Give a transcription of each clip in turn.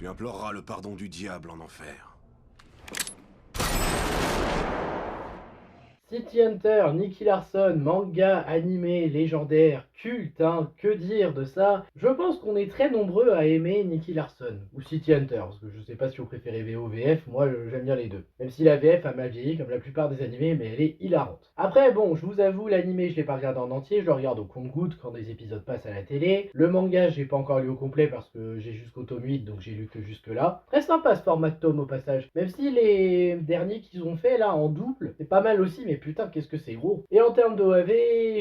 Tu imploreras le pardon du diable en enfer. City Hunter, Nicky Larson, manga, animé, légendaire, culte, hein, que dire de ça? Je pense qu'on est très nombreux à aimer Nicky Larson, ou City Hunter, parce que je sais pas si vous préférez VO ou VF, moi j'aime bien les deux. Même si la VF a mal vieilli comme la plupart des animés, mais elle est hilarante. Après bon, je vous avoue, l'animé je l'ai pas regardé en entier, je le regarde au compte-gouttes quand des épisodes passent à la télé. Le manga j'ai pas encore lu au complet parce que j'ai jusqu'au tome 8, donc j'ai lu que jusque là. Très sympa ce format de tome au passage, même si les derniers qu'ils ont fait là en double, c'est pas mal aussi, mais putain, qu'est-ce que c'est gros. Et en termes d'OAV,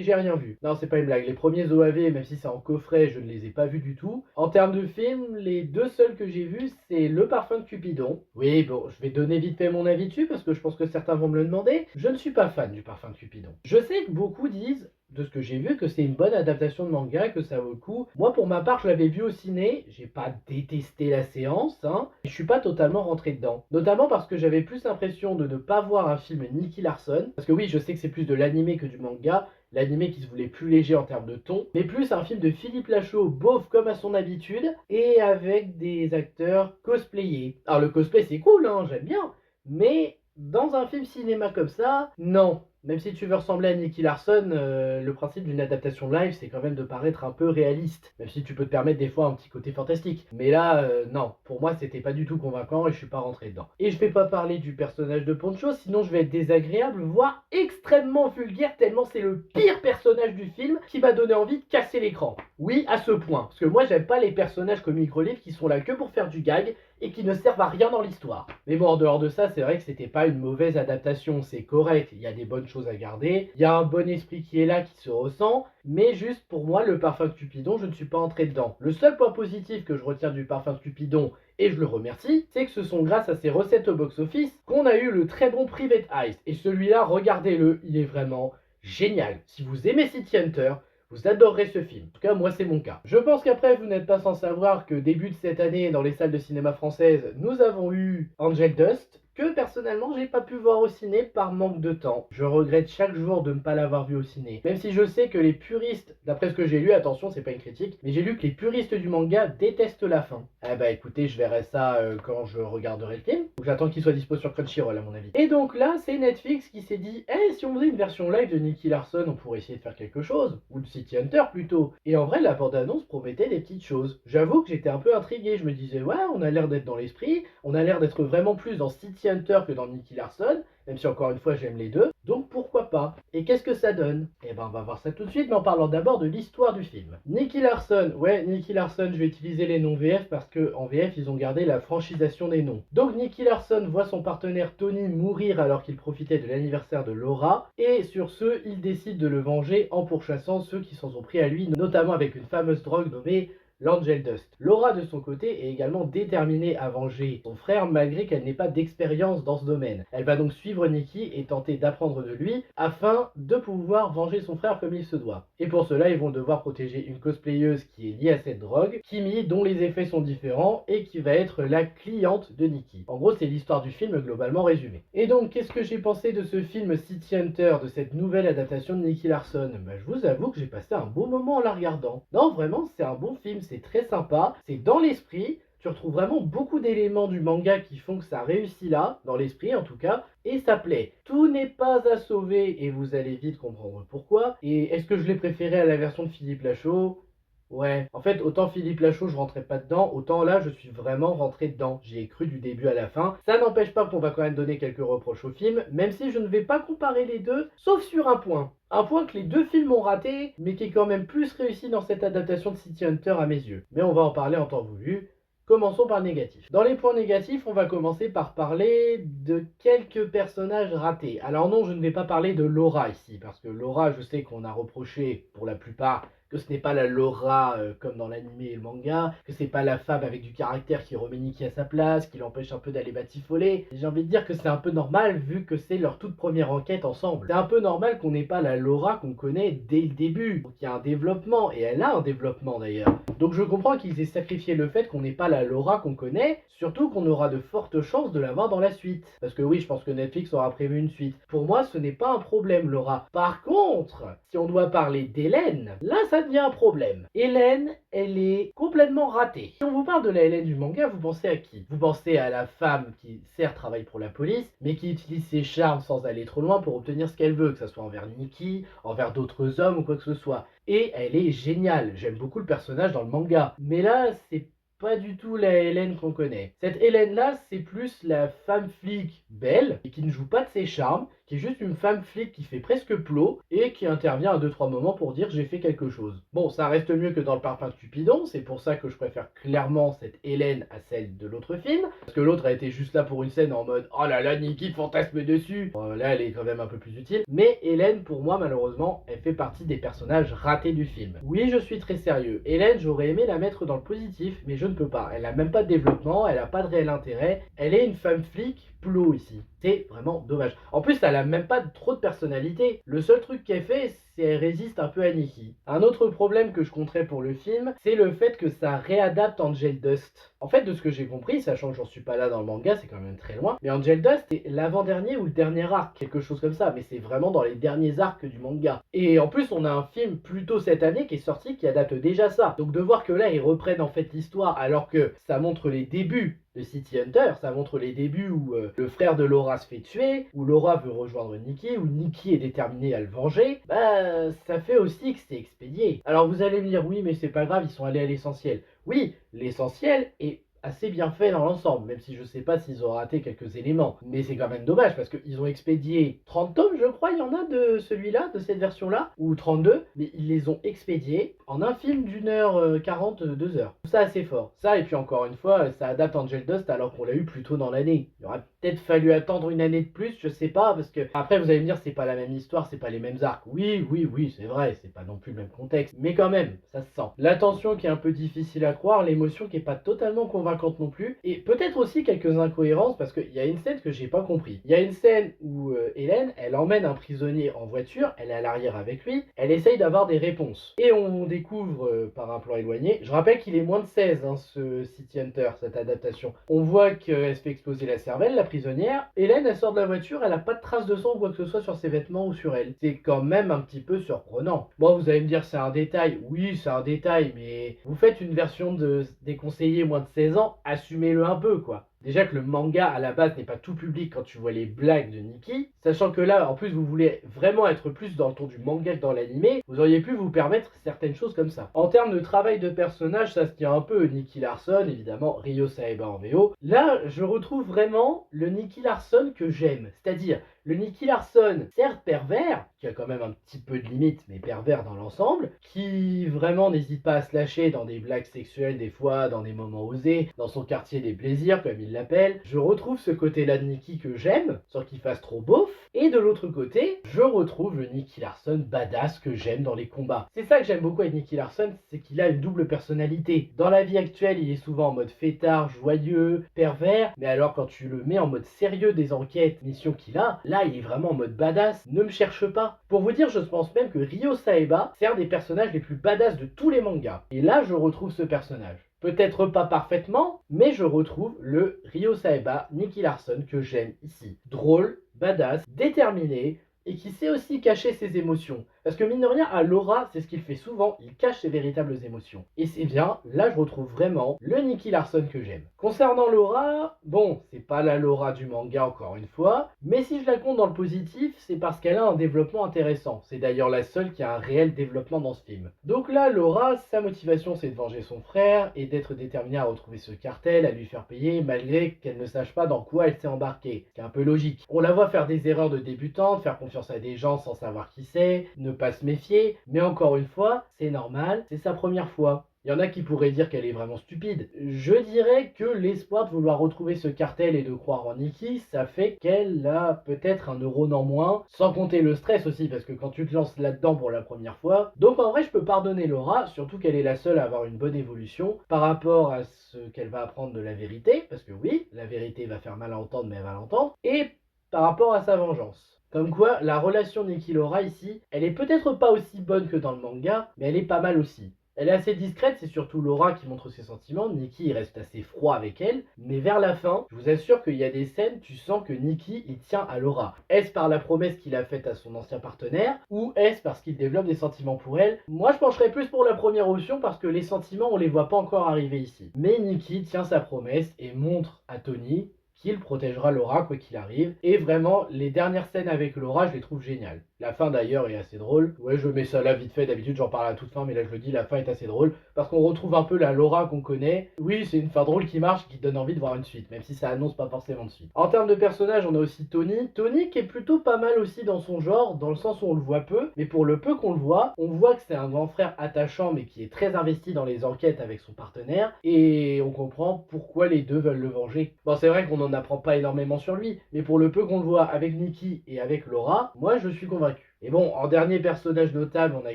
j'ai rien vu. Non, c'est pas une blague. Les premiers OAV, même si c'est en coffret, je ne les ai pas vus du tout. En termes de films, les deux seuls que j'ai vus, c'est Le Parfum de Cupidon. Oui, bon, je vais donner vite fait mon avis dessus parce que je pense que certains vont me le demander. Je ne suis pas fan du Parfum de Cupidon. Je sais que beaucoup disent de ce que j'ai vu, que c'est une bonne adaptation de manga, que ça vaut le coup. Moi, pour ma part, je l'avais vu au ciné, j'ai pas détesté la séance, hein, et je suis pas totalement rentré dedans. Notamment parce que j'avais plus l'impression de ne pas voir un film Nicky Larson, parce que oui, je sais que c'est plus de l'animé que du manga, l'animé qui se voulait plus léger en termes de ton, mais plus un film de Philippe Lachaud, beauf comme à son habitude, et avec des acteurs cosplayés. Alors le cosplay c'est cool, hein, j'aime bien, mais dans un film cinéma comme ça, non. Même si tu veux ressembler à Nicky Larson, le principe d'une adaptation live, c'est quand même de paraître un peu réaliste. Même si tu peux te permettre des fois un petit côté fantastique. Mais là, non. Pour moi, c'était pas du tout convaincant et je suis pas rentré dedans. Et je vais pas parler du personnage de Poncho, sinon je vais être désagréable, voire extrêmement vulgaire, tellement c'est le pire personnage du film qui m'a donné envie de casser l'écran. Oui, à ce point. Parce que moi, j'aime pas les personnages comic relief qui sont là que pour faire du gag et qui ne servent à rien dans l'histoire. Mais bon, en dehors de ça, c'est vrai que c'était pas une mauvaise adaptation, c'est correct, il y a des bonnes choses à garder, il y a un bon esprit qui est là, qui se ressent, mais juste pour moi, le parfum de Cupidon, je ne suis pas entré dedans. Le seul point positif que je retiens du parfum de Cupidon, et je le remercie, c'est que ce sont grâce à ses recettes au box-office qu'on a eu le très bon Private Eyes. Et celui-là, regardez-le, il est vraiment génial. Si vous aimez City Hunter, vous adorerez ce film. En tout cas, moi, c'est mon cas. Je pense qu'après, vous n'êtes pas sans savoir que début de cette année, dans les salles de cinéma françaises, nous avons eu Angel Dust, que personnellement j'ai pas pu voir au ciné par manque de temps. Je regrette chaque jour de ne pas l'avoir vu au ciné. Même si je sais que les puristes, d'après ce que j'ai lu, attention c'est pas une critique, mais j'ai lu que les puristes du manga détestent la fin. Eh bah écoutez, je verrai ça quand je regarderai le film. Donc j'attends qu'il soit dispo sur Crunchyroll à mon avis. Et donc là, c'est Netflix qui s'est dit, eh si on faisait une version live de Nicky Larson, on pourrait essayer de faire quelque chose. Ou de City Hunter plutôt. Et en vrai, la bande-annonce promettait des petites choses. J'avoue que j'étais un peu intrigué, je me disais, ouais, on a l'air d'être dans l'esprit, on a l'air d'être vraiment plus dans City Hunter que dans Nicky Larson, même si encore une fois j'aime les deux, donc pourquoi pas. Et qu'est-ce que ça donne? Eh ben on va voir ça tout de suite, mais en parlant d'abord de l'histoire du film. Nicky Larson, ouais, Nicky Larson, je vais utiliser les noms VF parce que en VF ils ont gardé la franchisation des noms. Donc Nicky Larson voit son partenaire Tony mourir alors qu'il profitait de l'anniversaire de Laura, et sur ce, il décide de le venger en pourchassant ceux qui s'en sont pris à lui, notamment avec une fameuse drogue nommée l'Angel Dust. Laura, de son côté, est également déterminée à venger son frère malgré qu'elle n'ait pas d'expérience dans ce domaine. Elle va donc suivre Nicky et tenter d'apprendre de lui afin de pouvoir venger son frère comme il se doit. Et pour cela, ils vont devoir protéger une cosplayeuse qui est liée à cette drogue, Kimi, dont les effets sont différents et qui va être la cliente de Nicky. En gros, c'est l'histoire du film globalement résumée. Et donc, qu'est-ce que j'ai pensé de ce film City Hunter, de cette nouvelle adaptation de Nicky Larson? Bah, je vous avoue que j'ai passé un beau moment en la regardant. Non, vraiment, c'est un bon film, c'est très sympa, c'est dans l'esprit, tu retrouves vraiment beaucoup d'éléments du manga qui font que ça réussit là, dans l'esprit en tout cas, et ça plaît. Tout n'est pas à sauver et vous allez vite comprendre pourquoi. Et est-ce que je l'ai préféré à la version de Philippe Lachaud? Ouais, en fait, autant Philippe Lachaud, je rentrais pas dedans, autant là, je suis vraiment rentré dedans. J'y ai cru du début à la fin. Ça n'empêche pas qu'on va quand même donner quelques reproches au film, même si je ne vais pas comparer les deux, sauf sur un point. Un point que les deux films ont raté, mais qui est quand même plus réussi dans cette adaptation de City Hunter à mes yeux. Mais on va en parler en temps voulu. Commençons par le négatif. Dans les points négatifs, on va commencer par parler de quelques personnages ratés. Alors non, je ne vais pas parler de Laura ici, parce que Laura, je sais qu'on a reproché, pour la plupart, que ce n'est pas la Laura comme dans l'animé et le manga, que c'est pas la femme avec du caractère qui remet Nicky à sa place, qui l'empêche un peu d'aller batifoler. J'ai envie de dire que c'est un peu normal vu que c'est leur toute première enquête ensemble. C'est un peu normal qu'on n'ait pas la Laura qu'on connaît dès le début. Donc il y a un développement, et elle a un développement d'ailleurs. Donc je comprends qu'ils aient sacrifié le fait qu'on n'ait pas la Laura qu'on connaît, surtout qu'on aura de fortes chances de la voir dans la suite. Parce que oui, je pense que Netflix aura prévu une suite. Pour moi, ce n'est pas un problème, Laura. Par contre, si on doit parler d'Hélène, là ça ça devient un problème. Hélène, elle est complètement ratée. Si on vous parle de la Hélène du manga, vous pensez à qui? Vous pensez à la femme qui, certes, travaille pour la police, mais qui utilise ses charmes sans aller trop loin pour obtenir ce qu'elle veut, que ce soit envers Nikki, envers d'autres hommes ou quoi que ce soit. Et elle est géniale. J'aime beaucoup le personnage dans le manga. Mais là, c'est pas du tout la Hélène qu'on connaît. Cette Hélène-là, c'est plus la femme flic belle, et qui ne joue pas de ses charmes, qui est juste une femme flic qui fait presque plot, et qui intervient à 2-3 moments pour dire j'ai fait quelque chose. Bon, ça reste mieux que dans le parfum de Cupidon, c'est pour ça que je préfère clairement cette Hélène à celle de l'autre film, parce que l'autre a été juste là pour une scène en mode oh là là, Nikki fantasme dessus. Bon, là, elle est quand même un peu plus utile, mais Hélène, pour moi, malheureusement, elle fait partie des personnages ratés du film. Oui, je suis très sérieux. Hélène, j'aurais aimé la mettre dans le positif, mais je ne peux pas. Elle a même pas de développement, elle a pas de réel intérêt. Elle est une femme flic plot ici. C'est vraiment dommage. En plus, elle a même pas trop de personnalité. Le seul truc qu'elle fait, c'est qu'elle résiste un peu à Nikki. Un autre problème que je compterais pour le film, c'est le fait que ça réadapte Angel Dust. En fait, de ce que j'ai compris, sachant que j'en suis pas là dans le manga, c'est quand même très loin, mais Angel Dust, c'est l'avant-dernier ou le dernier arc, quelque chose comme ça, mais c'est vraiment dans les derniers arcs du manga. Et en plus, on a un film plus tôt cette année qui est sorti qui adapte déjà ça. Donc de voir que là, ils reprennent en fait l'histoire alors que ça montre les débuts de City Hunter, ça montre les débuts où le frère de Laura se fait tuer, où Laura veut rejoindre Nikki, où Nikki est déterminée à le venger, bah ça fait aussi que c'est expédié. Alors vous allez me dire oui mais c'est pas grave, ils sont allés à l'essentiel. Oui, l'essentiel est assez bien fait dans l'ensemble, même si je sais pas s'ils ont raté quelques éléments. Mais c'est quand même dommage parce qu'ils ont expédié 30 tomes, je crois, il y en a de celui-là, de cette version-là, ou 32, mais ils les ont expédiés en un film d'1h40, 2 heures. Ça assez fort. Ça, et puis encore une fois, ça adapte Angel Dust alors qu'on l'a eu plus tôt dans l'année. Il aurait peut-être fallu attendre une année de plus, je sais pas, parce que après vous allez me dire c'est pas la même histoire, c'est pas les mêmes arcs. Oui, oui, oui, c'est vrai, c'est pas non plus le même contexte, mais quand même, ça se sent. La tension qui est un peu difficile à croire, l'émotion qui est pas totalement convaincante non plus, et peut-être aussi quelques incohérences parce qu'il y a une scène que j'ai pas compris. Il y a une scène où Hélène, elle emmène un prisonnier en voiture, elle est à l'arrière avec lui, elle essaye d'avoir des réponses. Et on découvre par un plan éloigné, je rappelle qu'il est moins de 16, hein, ce City Hunter, cette adaptation. On voit qu'elle se fait exploser la cervelle, la prisonnière. Hélène, elle sort de la voiture, elle a pas de traces de sang ou quoi que ce soit sur ses vêtements ou sur elle. C'est quand même un petit peu surprenant. Bon, vous allez me dire c'est un détail. Oui, c'est un détail, mais vous faites une version de déconseillé moins de 16 ans, assumez-le un peu, quoi. Déjà que le manga à la base n'est pas tout public quand tu vois les blagues de Nikki, sachant que là en plus vous voulez vraiment être plus dans le ton du manga que dans l'animé, vous auriez pu vous permettre certaines choses comme ça. En termes de travail de personnage, ça se tient un peu Nicky Larson, évidemment Ryo Saeba en VO. Là, je retrouve vraiment le Nicky Larson que j'aime, c'est-à-dire le Nicky Larson, certes pervers, qui a quand même un petit peu de limite, mais pervers dans l'ensemble, qui vraiment n'hésite pas à se lâcher dans des blagues sexuelles des fois, dans des moments osés, dans son quartier des plaisirs comme il l'appelle. Je retrouve ce côté-là de Nicky que j'aime, sans qu'il fasse trop beauf, et de l'autre côté, je retrouve le Nicky Larson badass que j'aime dans les combats. C'est ça que j'aime beaucoup avec Nicky Larson, c'est qu'il a une double personnalité. Dans la vie actuelle, il est souvent en mode fêtard, joyeux, pervers, mais alors quand tu le mets en mode sérieux des enquêtes, missions qu'il a, là il est vraiment en mode badass, ne me cherche pas. Pour vous dire, je pense même que Ryo Saeba, c'est un des personnages les plus badass de tous les mangas. Et là, je retrouve ce personnage. Peut-être pas parfaitement, mais je retrouve le Ryo Saeba, Nicky Larson que j'aime ici. Drôle, badass, déterminé, et qui sait aussi cacher ses émotions. Parce que mine de rien, à Laura, c'est ce qu'il fait souvent, il cache ses véritables émotions. Et c'est bien, là je retrouve vraiment le Nicky Larson que j'aime. Concernant Laura, bon, c'est pas la Laura du manga encore une fois, mais si je la compte dans le positif, c'est parce qu'elle a un développement intéressant. C'est d'ailleurs la seule qui a un réel développement dans ce film. Donc là, Laura, sa motivation c'est de venger son frère et d'être déterminée à retrouver ce cartel, à lui faire payer, malgré qu'elle ne sache pas dans quoi elle s'est embarquée. C'est un peu logique. On la voit faire des erreurs de débutante, faire confiance à des gens sans savoir qui c'est, ne pas se méfier, mais encore une fois, c'est normal, c'est sa première fois. Il y en a qui pourraient dire qu'elle est vraiment stupide. Je dirais que l'espoir de vouloir retrouver ce cartel et de croire en Nikki, ça fait qu'elle a peut-être un neurone en moins, sans compter le stress aussi, parce que quand tu te lances là-dedans pour la première fois. Donc en vrai, je peux pardonner Laura, surtout qu'elle est la seule à avoir une bonne évolution par rapport à ce qu'elle va apprendre de la vérité, parce que oui, la vérité va faire mal à entendre, mais elle va l'entendre, et par rapport à sa vengeance. Comme quoi, la relation Nikki-Laura ici, elle est peut-être pas aussi bonne que dans le manga, mais elle est pas mal aussi. Elle est assez discrète, c'est surtout Laura qui montre ses sentiments, Nikki il reste assez froid avec elle, mais vers la fin, je vous assure qu'il y a des scènes, tu sens que Nikki il tient à Laura. Est-ce par la promesse qu'il a faite à son ancien partenaire, ou est-ce parce qu'il développe des sentiments pour elle? Moi je pencherais plus pour la première option parce que les sentiments on les voit pas encore arriver ici. Mais Nikki tient sa promesse et montre à Tony qu'il protégera Laura quoi qu'il arrive. Et vraiment, les dernières scènes avec Laura, je les trouve géniales. La fin d'ailleurs est assez drôle. Ouais, je mets ça là vite fait, d'habitude j'en parle à toute fin, mais là je le dis, la fin est assez drôle. Parce qu'on retrouve un peu la Laura qu'on connaît. Oui, c'est une fin drôle qui marche, qui donne envie de voir une suite, même si ça annonce pas forcément de suite. En termes de personnages, on a aussi Tony. Tony qui est plutôt pas mal aussi dans son genre, dans le sens où on le voit peu, mais pour le peu qu'on le voit, on voit que c'est un grand frère attachant, mais qui est très investi dans les enquêtes avec son partenaire, et on comprend pourquoi les deux veulent le venger. Bon, c'est vrai qu'on n'en apprend pas énormément sur lui, mais pour le peu qu'on le voit avec Nikki et avec Laura, moi je suis convaincu. Et bon, en dernier personnage notable, on a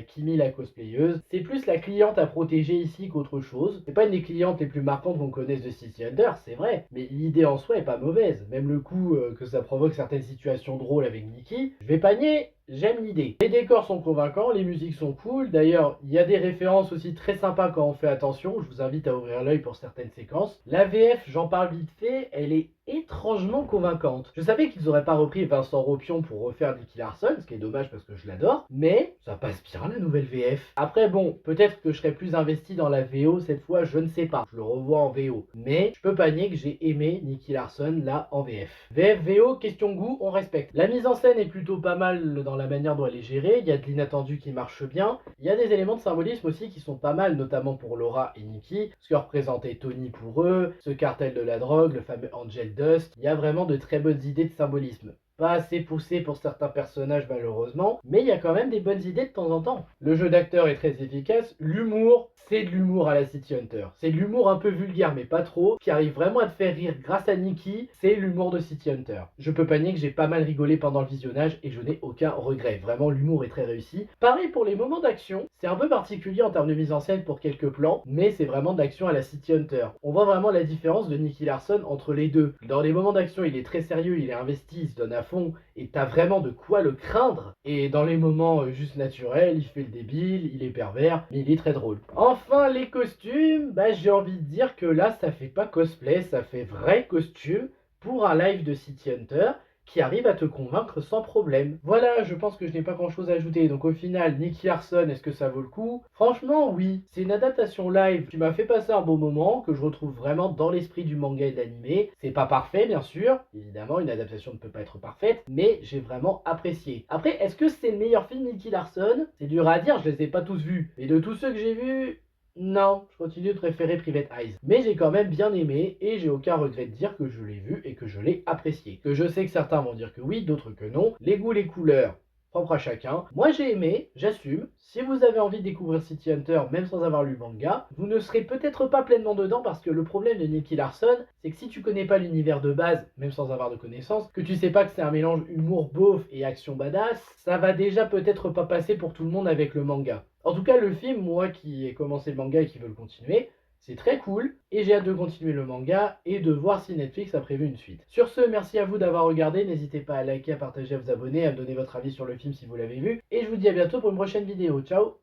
Kimi la cosplayeuse. C'est plus la cliente à protéger ici qu'autre chose. C'est pas une des clientes les plus marquantes qu'on connaisse de City Hunter, c'est vrai. Mais l'idée en soi est pas mauvaise. Même le coup que ça provoque certaines situations drôles avec Nikki, je vais pas nier, j'aime l'idée. Les décors sont convaincants, les musiques sont cool. D'ailleurs, il y a des références aussi très sympas quand on fait attention. Je vous invite à ouvrir l'œil pour certaines séquences. La VF, j'en parle vite fait, elle est étrangement convaincante. Je savais qu'ils auraient pas repris Vincent Ropion pour refaire Nicky Larson, ce qui est dommage parce que je l'adore, mais ça passe bien la nouvelle VF. Après bon, peut-être que je serais plus investi dans la VO cette fois, je ne sais pas. Je le revois en VO. Mais je peux pas nier que j'ai aimé Nicky Larson là en VF. VF, VO, question goût, on respecte. La mise en scène est plutôt pas mal dans la manière dont elle est gérée, il y a de l'inattendu qui marche bien, il y a des éléments de symbolisme aussi qui sont pas mal, notamment pour Laura et Nikki, ce que représentait Tony pour eux, ce cartel de la drogue, le fameux Angel Dust, il y a vraiment de très bonnes idées de symbolisme. Pas assez poussé pour certains personnages malheureusement, mais il y a quand même des bonnes idées de temps en temps. Le jeu d'acteur est très efficace, l'humour, c'est de l'humour à la City Hunter. C'est de l'humour un peu vulgaire mais pas trop, qui arrive vraiment à te faire rire grâce à Nikki, c'est l'humour de City Hunter. Je peux pas nier que j'ai pas mal rigolé pendant le visionnage et je n'ai aucun regret, vraiment l'humour est très réussi. Pareil pour les moments d'action, c'est un peu particulier en termes de mise en scène pour quelques plans, mais c'est vraiment d'action à la City Hunter. On voit vraiment la différence de Nicky Larson entre les deux. Dans les moments d'action, il est très sérieux, il est investi, il se donne à fond, et t'as vraiment de quoi le craindre. Et dans les moments juste naturels, il fait le débile, il est pervers, mais il est très drôle. Enfin, les costumes, bah j'ai envie de dire que là, ça fait pas cosplay, ça fait vrai costume pour un live de City Hunter qui arrive à te convaincre sans problème. Voilà, je pense que je n'ai pas grand chose à ajouter. Donc au final, Nicky Larson, est-ce que ça vaut le coup? Franchement, oui. C'est une adaptation live qui m'a fait passer un beau moment, que je retrouve vraiment dans l'esprit du manga et de l'anime. C'est pas parfait, bien sûr. Évidemment, une adaptation ne peut pas être parfaite, mais j'ai vraiment apprécié. Après, est-ce que c'est le meilleur film Nicky Larson? C'est dur à dire, je les ai pas tous vus. Et de tous ceux que j'ai vus, non, je continue de préférer Private Eyes. Mais j'ai quand même bien aimé et j'ai aucun regret de dire que je l'ai vu et que je l'ai apprécié. Que je sais que certains vont dire que oui, d'autres que non. Les goûts, les couleurs, propre à chacun. Moi j'ai aimé, j'assume. Si vous avez envie de découvrir City Hunter, même sans avoir lu le manga, vous ne serez peut-être pas pleinement dedans parce que le problème de Nicky Larson, c'est que si tu connais pas l'univers de base, même sans avoir de connaissances, que tu sais pas que c'est un mélange humour beauf et action badass, ça va déjà peut-être pas passer pour tout le monde avec le manga. En tout cas, le film, moi qui ai commencé le manga et qui veux le continuer, c'est très cool et j'ai hâte de continuer le manga et de voir si Netflix a prévu une suite. Sur ce, merci à vous d'avoir regardé, n'hésitez pas à liker, à partager, à vous abonner, à me donner votre avis sur le film si vous l'avez vu et je vous dis à bientôt pour une prochaine vidéo. Ciao!